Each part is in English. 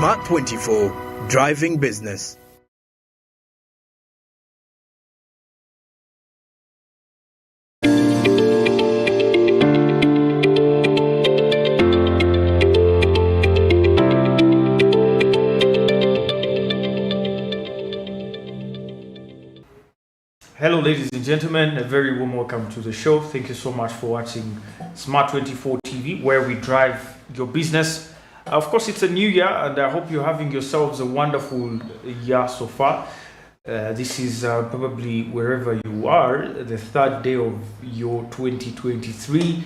Smart 24, driving business. Hello ladies and gentlemen, a very warm welcome to the show. Thank you so much for watching Smart 24 TV, where we drive your business. Of course, it's a new year and I hope you're having yourselves a wonderful year so far. This is probably wherever you are, the third day of your 2023.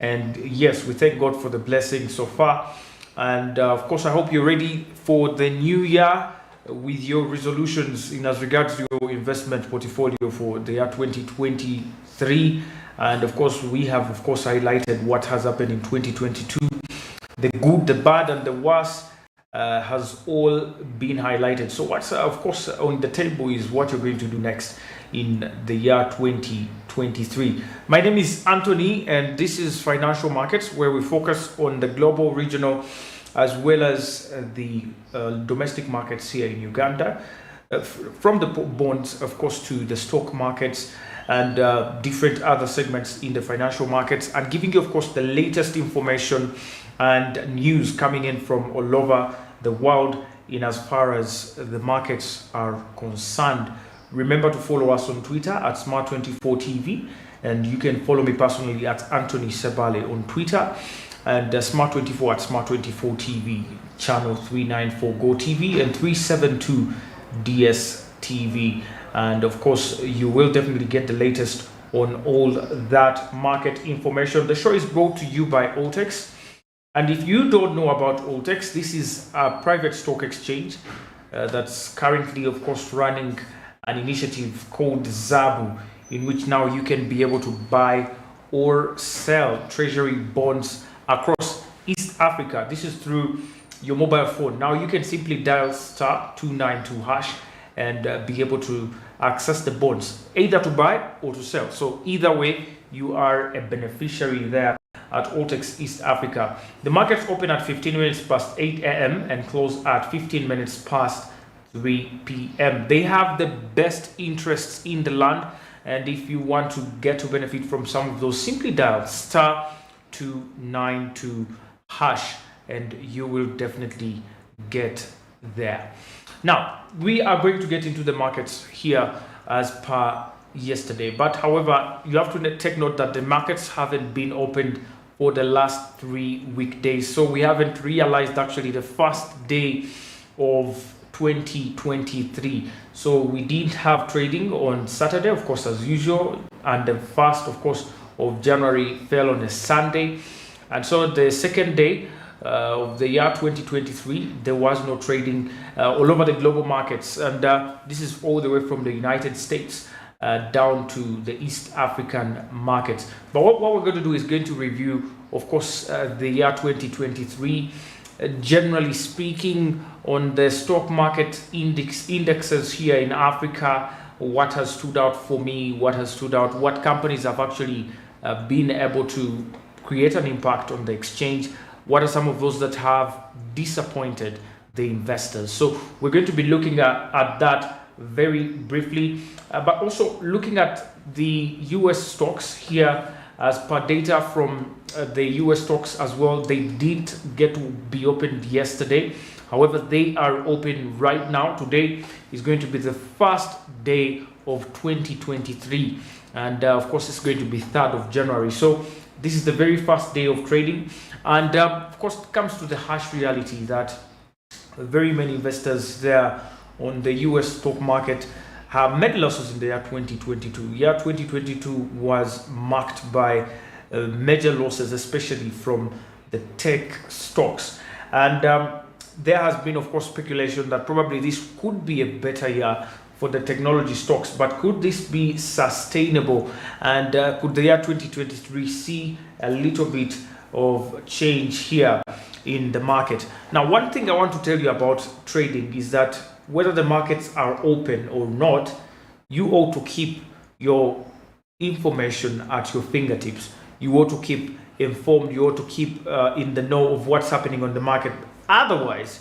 And yes, we thank God for the blessing so far. And of course, I hope you're ready for the new year with your resolutions in as regards to your investment portfolio for the year 2023. And of course, we have highlighted what has happened in 2022. The good, the bad, and the worst has all been highlighted. So what's of course on the table is what you're going to do next in the year 2023. My name is Anthony, and this is Financial Markets, where we focus on the global, regional, as well as the domestic markets here in Uganda, from the bonds, of course, to the stock markets and different other segments in the financial markets, and giving you, of course, the latest information and news coming in from all over the world in as far as the markets are concerned. Remember to follow us on Twitter at Smart24TV, and you can follow me personally at Anthony Sebale on Twitter, and Smart24 at Smart24TV, channel 394 GOTV and 372 DSTV. And of course, you will definitely get the latest on all that market information. The show is brought to you by Altex. And if you don't know about Altex, this is a private stock exchange that's currently, of course, running an initiative called Zabu, in which now you can be able to buy or sell treasury bonds across East Africa. This is through your mobile phone. Now you can simply dial *292# and be able to access the bonds, either to buy or to sell. So either way, you are a beneficiary there at Altex East Africa. The markets open at 15 minutes past 8 a.m. and close at 15 minutes past 3 p.m. They have the best interests in the land, and if you want to get to benefit from some of those, simply dial *292# and you will definitely get there. Now, we are going to get into the markets here as per yesterday, but however, you have to take note that the markets haven't been opened for the last 3 weekdays, so we haven't realized actually the first day of 2023. So we did have trading on Saturday, of course, as usual, and the 1st, of course, of January fell on a Sunday, and so the second day of the year 2023 there was no trading all over the global markets, and this is all the way from the United States down to the East African markets. But what we're going to do is going to review, of course, the year 2023. Generally speaking, on the stock market indexes here in Africa, what has stood out for me, what companies have actually been able to create an impact on the exchange, what are some of those that have disappointed the investors. So we're going to be looking at that very briefly, but also looking at the US stocks here as per data from the US stocks as well. They did get to be opened yesterday. However, they are open right now. Today is going to be the first day of 2023. And of course, it's going to be 3rd of January. So this is the very first day of trading. And of course, it comes to the harsh reality that very many investors there on the US stock market have made losses in the year 2022. Year 2022 was marked by major losses, especially from the tech stocks. And there has been, of course, speculation that probably this could be a better year for the technology stocks, but could this be sustainable, and could the year 2023 see a little bit of change here in the market? Now, one thing I want to tell you about trading is that whether the markets are open or not, you ought to keep your information at your fingertips. You ought to keep informed, you ought to keep in the know of what's happening on the market. Otherwise,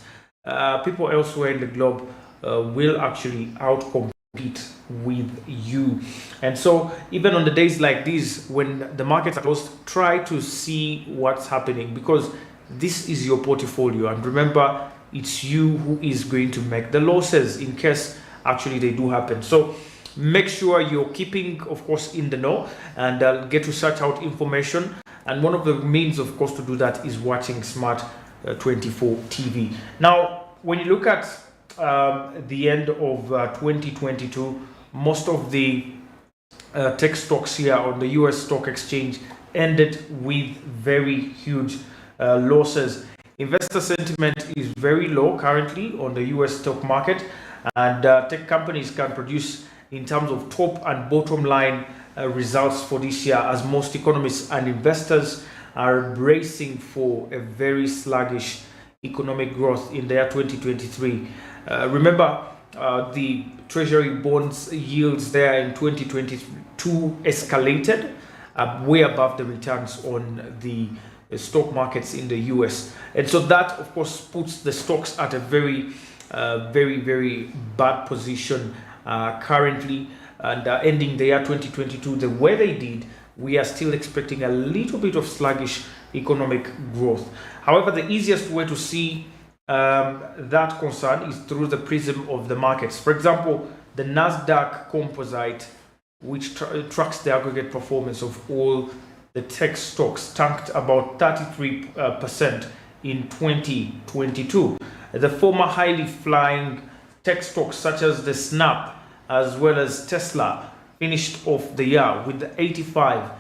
people elsewhere in the globe will actually outcompete with you. And so even on the days like these, when the markets are closed, try to see what's happening, because this is your portfolio, and remember, it's you who is going to make the losses in case actually they do happen. So make sure you're keeping, of course, in the know, and get to search out information. And one of the means, of course, to do that is watching Smart 24 TV. Now, when you look at the end of 2022, most of the tech stocks here on the US stock exchange ended with very huge losses. Investor sentiment is very low currently on the US stock market, and tech companies can produce in terms of top and bottom line results for this year, as most economists and investors are bracing for a very sluggish economic growth in the year 2023. Remember, the treasury bonds yields there in 2022 escalated way above the returns on the stock markets in the US. And so that, of course, puts the stocks at a very bad position currently. And ending the year 2022 the way they did, we are still expecting a little bit of sluggish economic growth. However, the easiest way to see that concern is through the prism of the markets. For example, the Nasdaq Composite, which tracks the aggregate performance of all the tech stocks, tanked about 33% in 2022. The former highly flying tech stocks such as the Snap as well as Tesla finished off the year with 80%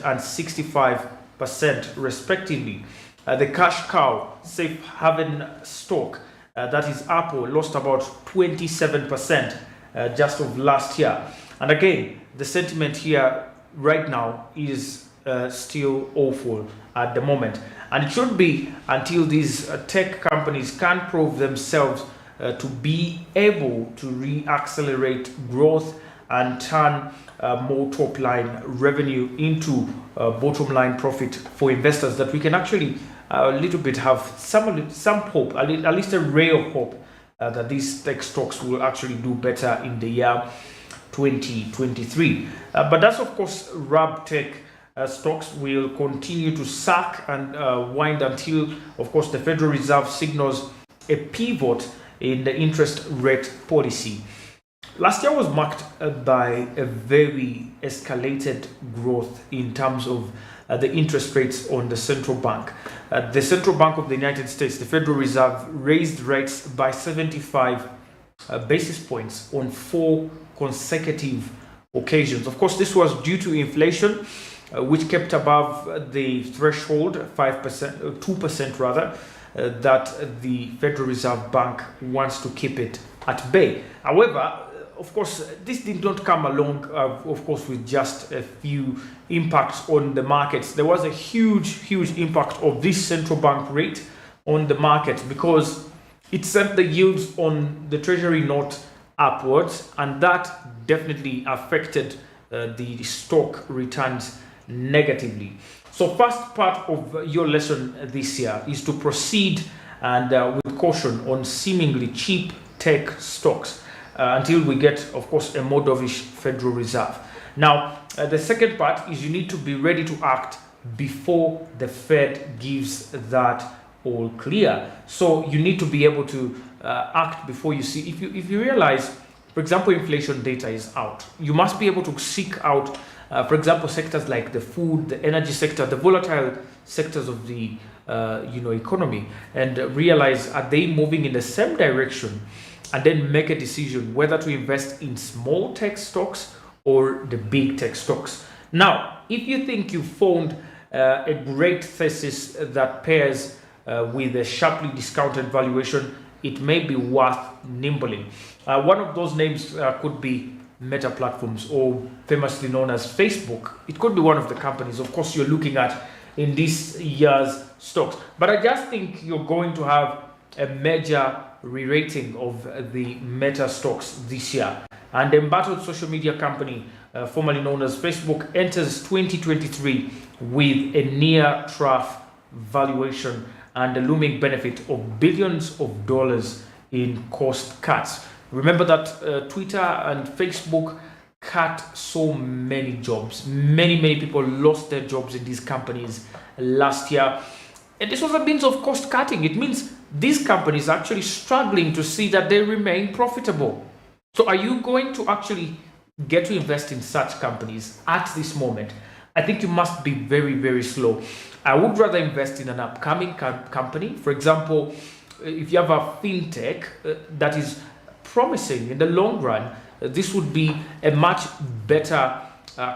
and 65% respectively. The cash cow, safe haven stock, that is Apple, lost about 27% just of last year. And again, the sentiment here right now is still awful at the moment. And it should be until these tech companies can prove themselves to be able to re-accelerate growth and turn more top-line revenue into bottom-line profit for investors, that we can actually a little bit have some hope, at least a ray of hope, that these tech stocks will actually do better in the year 2023. But that's, of course, RAB tech stocks will continue to suck and wind until, of course, the Federal Reserve signals a pivot in the interest rate policy. Last year was marked by a very escalated growth in terms of the interest rates on the central bank. The Central Bank of the United States, the Federal Reserve, raised rates by 75 basis points on 4 consecutive occasions. Of course, this was due to inflation, which kept above the threshold, 5%, 2% rather, that the Federal Reserve Bank wants to keep it at bay. However, of course, this did not come along, of course, with just a few impacts on the markets. There was a huge impact of this central bank rate on the market, because it sent the yields on the Treasury note upwards, and that definitely affected the stock returns negatively. So first part of your lesson this year is to proceed and with caution on seemingly cheap tech stocks until we get, of course, a more dovish Federal Reserve. Now, the second part is you need to be ready to act before the Fed gives that all clear. So you need to be able to act before you see. If you realize, for example, inflation data is out, you must be able to seek out, for example, sectors like the food, the energy sector, the volatile sectors of the economy, and realize, are they moving in the same direction? And then make a decision whether to invest in small tech stocks or the big tech stocks. Now, if you think you found a great thesis that pairs with a sharply discounted valuation, it may be worth nimbling. One of those names could be Meta Platforms, or famously known as Facebook. It could be one of the companies, of course, you're looking at in this year's stocks. But I just think you're going to have a major re-rating of the Meta stocks this year. And the embattled social media company, formerly known as Facebook, enters 2023 with a near trough valuation and the looming benefit of billions of dollars in cost cuts. Remember that Twitter and Facebook cut so many jobs. Many people lost their jobs in these companies last year. And this was a means of cost cutting. It means these companies are actually struggling to see that they remain profitable. So are you going to actually get to invest in such companies at this moment? I think you must be very slow. I would rather invest in an upcoming company. For example, if you have a fintech that is promising in the long run, this would be a much better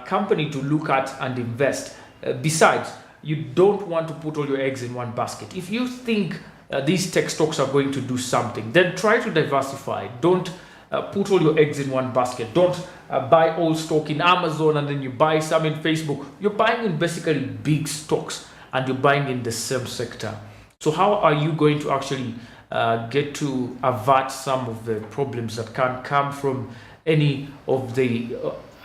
company to look at and invest. Besides, you don't want to put all your eggs in one basket. If you think these tech stocks are going to do something, then try to diversify. Don't put all your eggs in one basket. Don't buy all stock in Amazon and then you buy some in Facebook. You're buying in basically big stocks and you're buying in the same sector. So how are you going to actually get to avert some of the problems that can come from any of the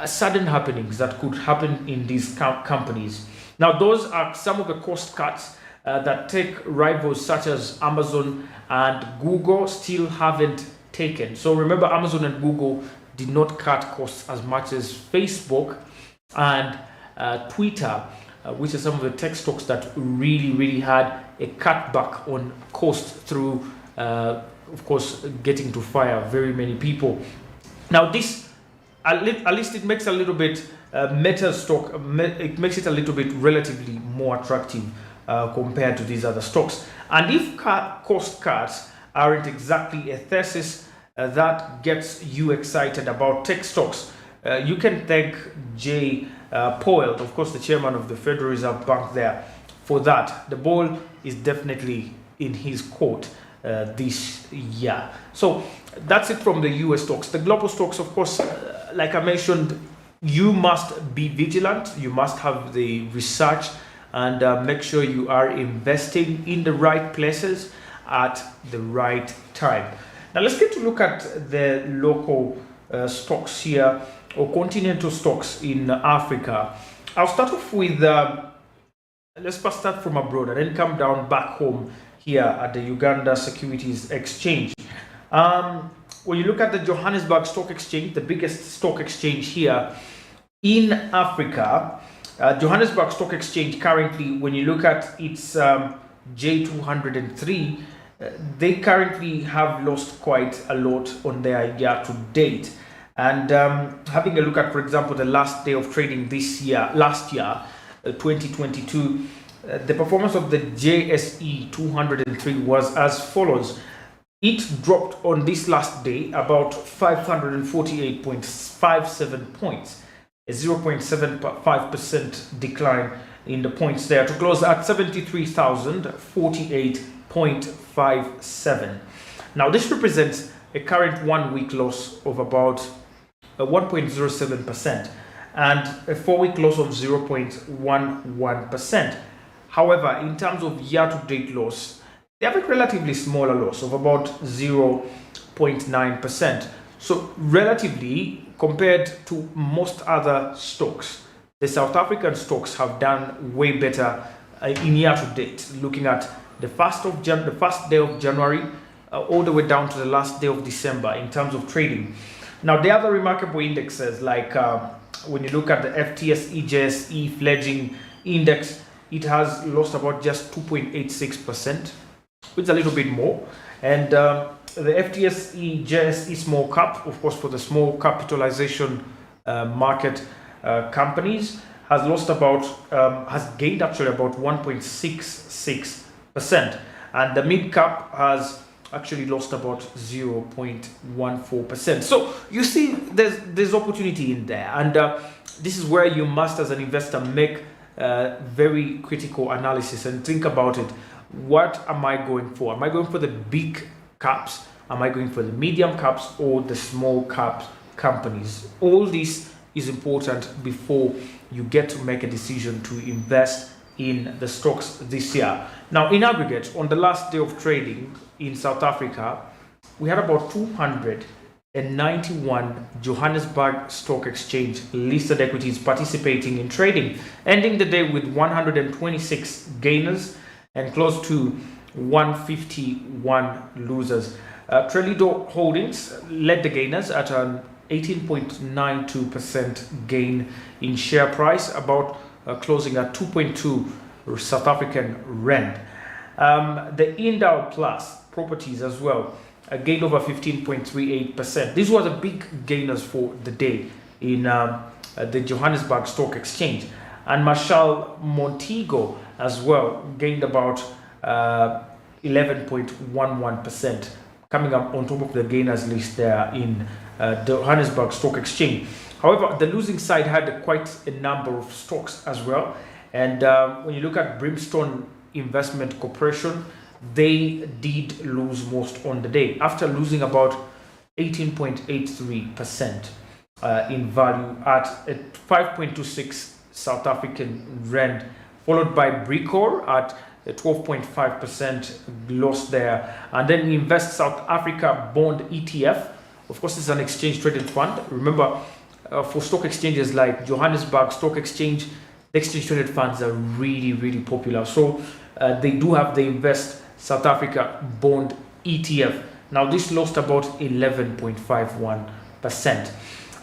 sudden happenings that could happen in these companies? Now, those are some of the cost cuts that tech rivals such as Amazon and Google still haven't taken. So remember, Amazon and Google did not cut costs as much as Facebook and Twitter, which are some of the tech stocks that really had a cutback on cost through, of course, getting to fire very many people. Now, this, at least it makes a little bit Meta stock, it makes it a little bit relatively more attractive compared to these other stocks. And if cost cuts aren't exactly a thesis that gets you excited about tech stocks, you can thank Jay Powell, of course, the chairman of the Federal Reserve Bank there, for that. The ball is definitely in his court this year. So that's it from the US stocks. The global stocks, of course, like I mentioned, you must be vigilant. You must have the research and make sure you are investing in the right places at the right time. Now let's get to look at the local stocks here, or continental stocks in Africa. I'll start off with, let's first start from abroad and then come down back home here at the Uganda Securities Exchange. When you look at the Johannesburg Stock Exchange, the biggest stock exchange here in Africa, Johannesburg Stock Exchange currently, when you look at its J203, they currently have lost quite a lot on their year to date. And having a look at, for example, the last day of trading last year, 2022, the performance of the JSE 203 was as follows. It dropped on this last day about 548.57 points, a 0.75% decline in the points there, to close at 73,048.57. Now, this represents a current 1 week loss of about 1.07% and a 4-week loss of 0.11%. However, in terms of year-to-date loss, they have a relatively smaller loss of about 0.9%. So relatively, compared to most other stocks, the South African stocks have done way better in year-to-date, looking at the first day of January all the way down to the last day of December in terms of trading. Now, the other remarkable indexes, like when you look at the FTSE JSE Fledgling Index, it has lost about just 2.86%, which is a little bit more. And the FTSE JSE Small Cap, of course, for the small capitalization market companies, has gained actually about 1.66%. And the mid cap has actually lost about 0.14%. So you see there's opportunity in there, and this is where you must, as an investor, make very critical analysis and think about it. What am I going for? Am I going for the big caps? Am I going for the medium caps or the small cap companies? All this is important before you get to make a decision to invest in the stocks this year. Now, in aggregate, on the last day of trading in South Africa, we had about 291 Johannesburg Stock Exchange listed equities participating in trading, ending the day with 126 gainers and close to 151 losers. Trelido Holdings led the gainers at an 18.92% gain in share price, about closing at 2.2 South African rand. The Indal Plus properties as well, a gain over 15.38%. These were the big gainers for the day in the Johannesburg Stock Exchange. And Marshall Montego as well gained about 11.11%, coming up on top of the gainers list there in the Johannesburg Stock Exchange. However, the losing side had quite a number of stocks as well. And when you look at Brimstone Investment Corporation, they did lose most on the day after losing about 18.83% in value at 5.26 South African rand, followed by Bricor at 12.5% loss there. And then Invest South Africa Bond ETF, of course, it's an exchange traded fund. Remember, for stock exchanges like Johannesburg Stock Exchange, the exchange traded funds are really popular. So they do have the Invest South Africa Bond ETF. Now this lost about 11.51%.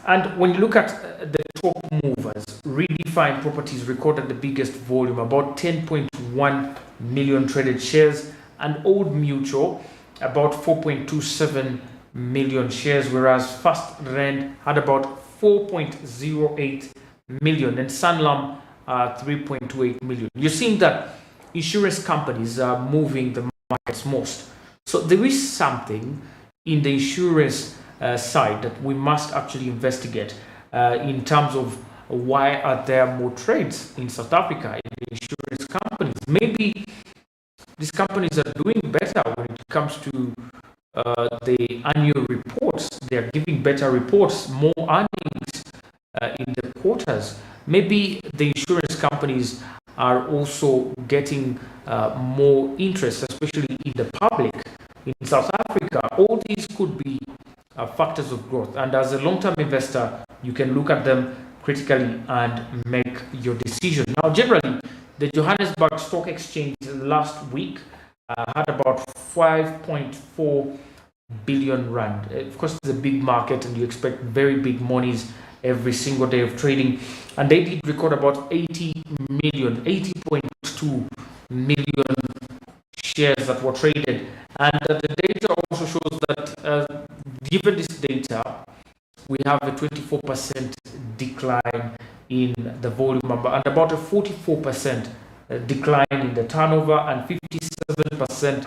And when you look at the top movers, Redefine Properties recorded the biggest volume, about 10.1 million traded shares, and Old Mutual about 4.27 million shares, whereas First Rand had about 4.08 million and Sanlam 3.28 million. You're seeing that insurance companies are moving the markets most. So there is something in the insurance side that we must actually investigate in terms of why are there more trades in South Africa in the insurance companies. Maybe these companies are doing better when it comes to the annual reports. They are giving better reports, more earnings in the quarters. Maybe the insurance companies are also getting more interest, especially in the public in South Africa. All these could be factors of growth, and as a long-term investor, you can look at them critically and make your decision. Now, generally, the Johannesburg Stock Exchange last week had about 5.4 billion rand. Of course, it's a big market, and you expect very big monies every single day of trading, and they did record about 80.2 million shares that were traded. And the data also shows that given this data, we have a 24% decline in the volume and about a 44% decline in the turnover and 57%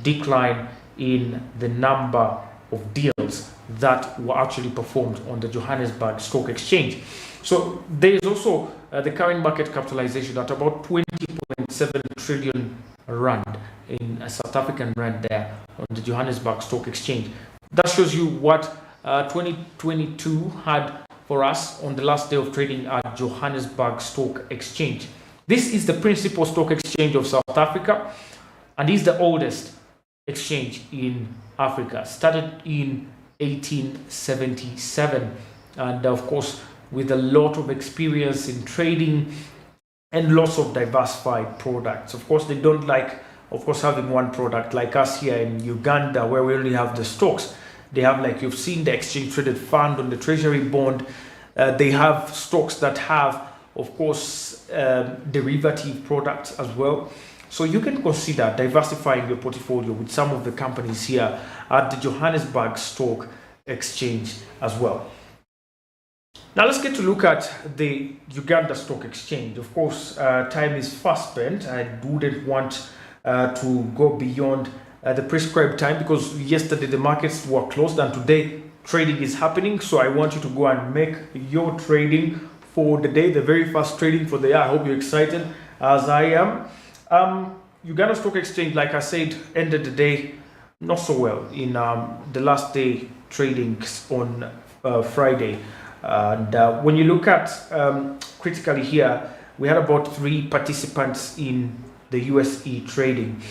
decline in the number of deals that were actually performed on the Johannesburg Stock Exchange. So there is also the current market capitalization at about 20.7 trillion rand in South African rand there on the Johannesburg Stock Exchange. That shows you what 2022 had for us on the last day of trading at Johannesburg Stock Exchange. This is the principal stock exchange of South Africa and is the oldest exchange in Africa. Started in 1877, and of course with a lot of experience in trading and lots of diversified products. Of course, they don't like, of course, having one product like us here in Uganda, where we only have the stocks. They have, like you've seen, the exchange traded fund on the treasury bond. They have stocks that have, of course, derivative products as well. So you can consider diversifying your portfolio with some of the companies here at the Johannesburg Stock Exchange as well. Now let's get to look at the Uganda Stock Exchange. Of course, time is fast spent. I wouldn't want to go beyond the prescribed time, because yesterday the markets were closed and today trading is happening. So I want you to go and make your trading for the day, the very first trading for the year. I hope you're excited as I am. Uganda Stock Exchange, like I said, ended the day not so well in the last day trading on Friday. And when you look at critically here, we had about 3 participants in the USE trading,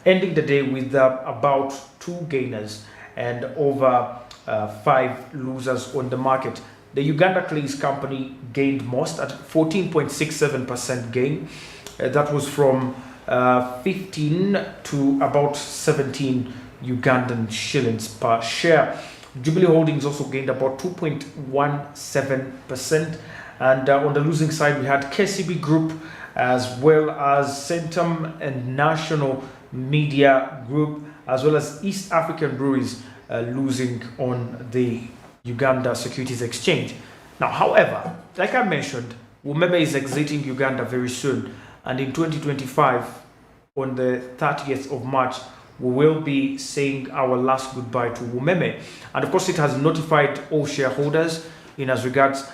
ending the day with about 2 gainers and over 5 losers on the market. The Uganda Clays Company gained most at 14.67% gain. That was from 15 to about 17 Ugandan shillings per share. Jubilee Holdings also gained about 2.17%. And on the losing side, we had KCB Group as well as Centum and National Media Group, as well as East African Breweries losing on the Uganda Securities Exchange. Now, however, like I mentioned, Wumeme is exiting Uganda very soon. And in 2025, on the 30th of March, we will be saying our last goodbye to Wumeme. And of course, it has notified all shareholders in as regards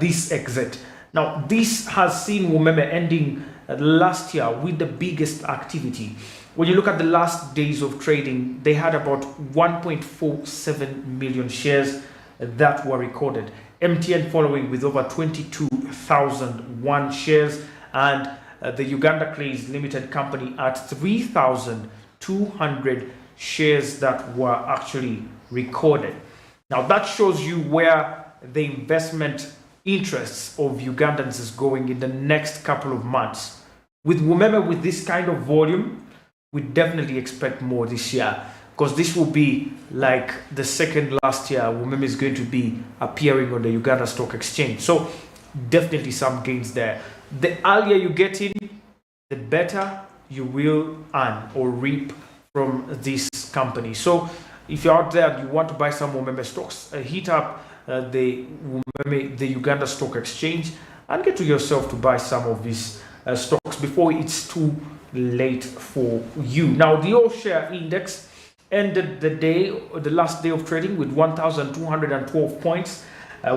this exit. Now, this has seen Wumeme ending last year with the biggest activity. When you look at the last days of trading, they had about 1.47 million shares that were recorded. MTN following with over 22,001 shares, and the Uganda Clays Limited Company at 3,200 shares that were actually recorded. Now that shows you where the investment interests of Ugandans is going in the next couple of months. With Wumeme, with this kind of volume, we definitely expect more this year, because this will be like the second last year Wumeme is going to be appearing on the Uganda Stock Exchange. So definitely some gains there. The earlier you get in, the better you will earn or reap from this company. So if you're out there and you want to buy some Wumeme stocks, hit up the Uganda Stock Exchange and get to yourself to buy some of these stocks before it's too late for you. Now, the all share index ended the last day of trading with 1,212 points,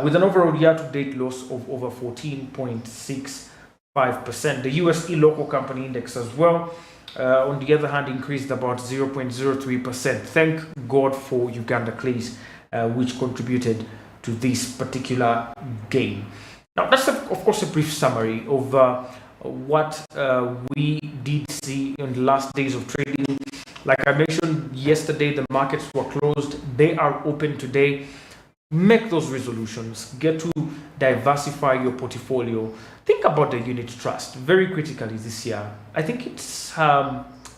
with an overall year-to-date loss of over 14.65%. The USE local company index as well, on the other hand, increased about 0.03%. Thank God for Uganda Clays, which contributed to this particular gain. Now, that's of course a brief summary of what we did see in the last days of trading. Like I mentioned yesterday, the markets were closed. They are open today. Make those resolutions. Get to diversify your portfolio. Think about the unit trust very critically this year. I think it's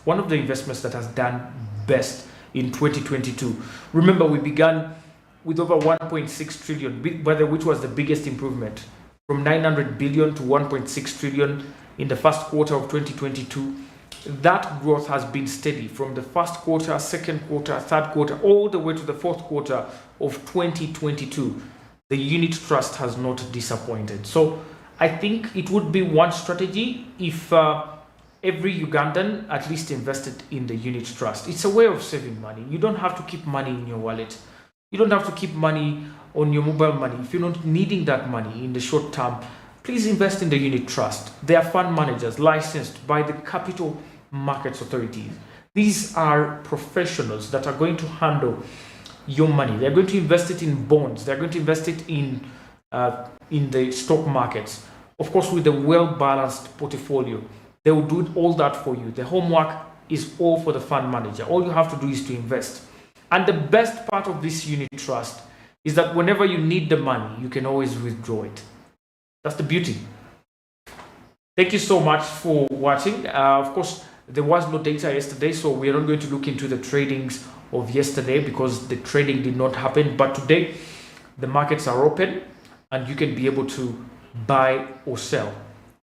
one of the investments that has done best in 2022. Remember, we began with over 1.6 trillion, which was the biggest improvement from 900 billion to 1.6 trillion in the first quarter of 2022. That growth has been steady from the first quarter, second quarter, third quarter, all the way to the fourth quarter of 2022. The unit trust has not disappointed. So I think it would be one strategy if every Ugandan at least invested in the unit trust. It's a way of saving money. You don't have to keep money in your wallet. You don't have to keep money on your mobile money. If you're not needing that money in the short term, please invest in the unit trust. They are fund managers licensed by the Capital Markets Authorities. These are professionals that are going to handle your money. They're going to invest it in bonds. They're going to invest it in the stock markets. Of course, with a well-balanced portfolio, they will do all that for you. The homework is all for the fund manager. All you have to do is to invest. And the best part of this unit trust is that whenever you need the money, you can always withdraw it. That's the beauty. Thank you so much for watching. Of course, there was no data yesterday, so we are not going to look into the tradings of yesterday because the trading did not happen. But today, the markets are open and you can be able to buy or sell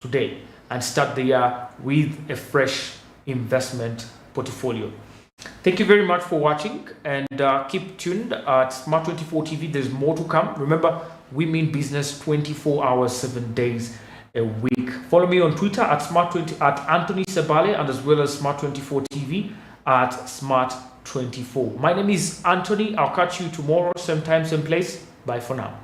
today and start the year with a fresh investment portfolio. Thank you very much for watching, and keep tuned at Smart24 TV. There's more to come. Remember, we mean business 24 hours, 7 days a week. Follow me on Twitter at Smart20 at Anthony Sebale, and as well as Smart24 TV at Smart24. My name is Anthony. I'll catch you tomorrow, same time, same place. Bye for now.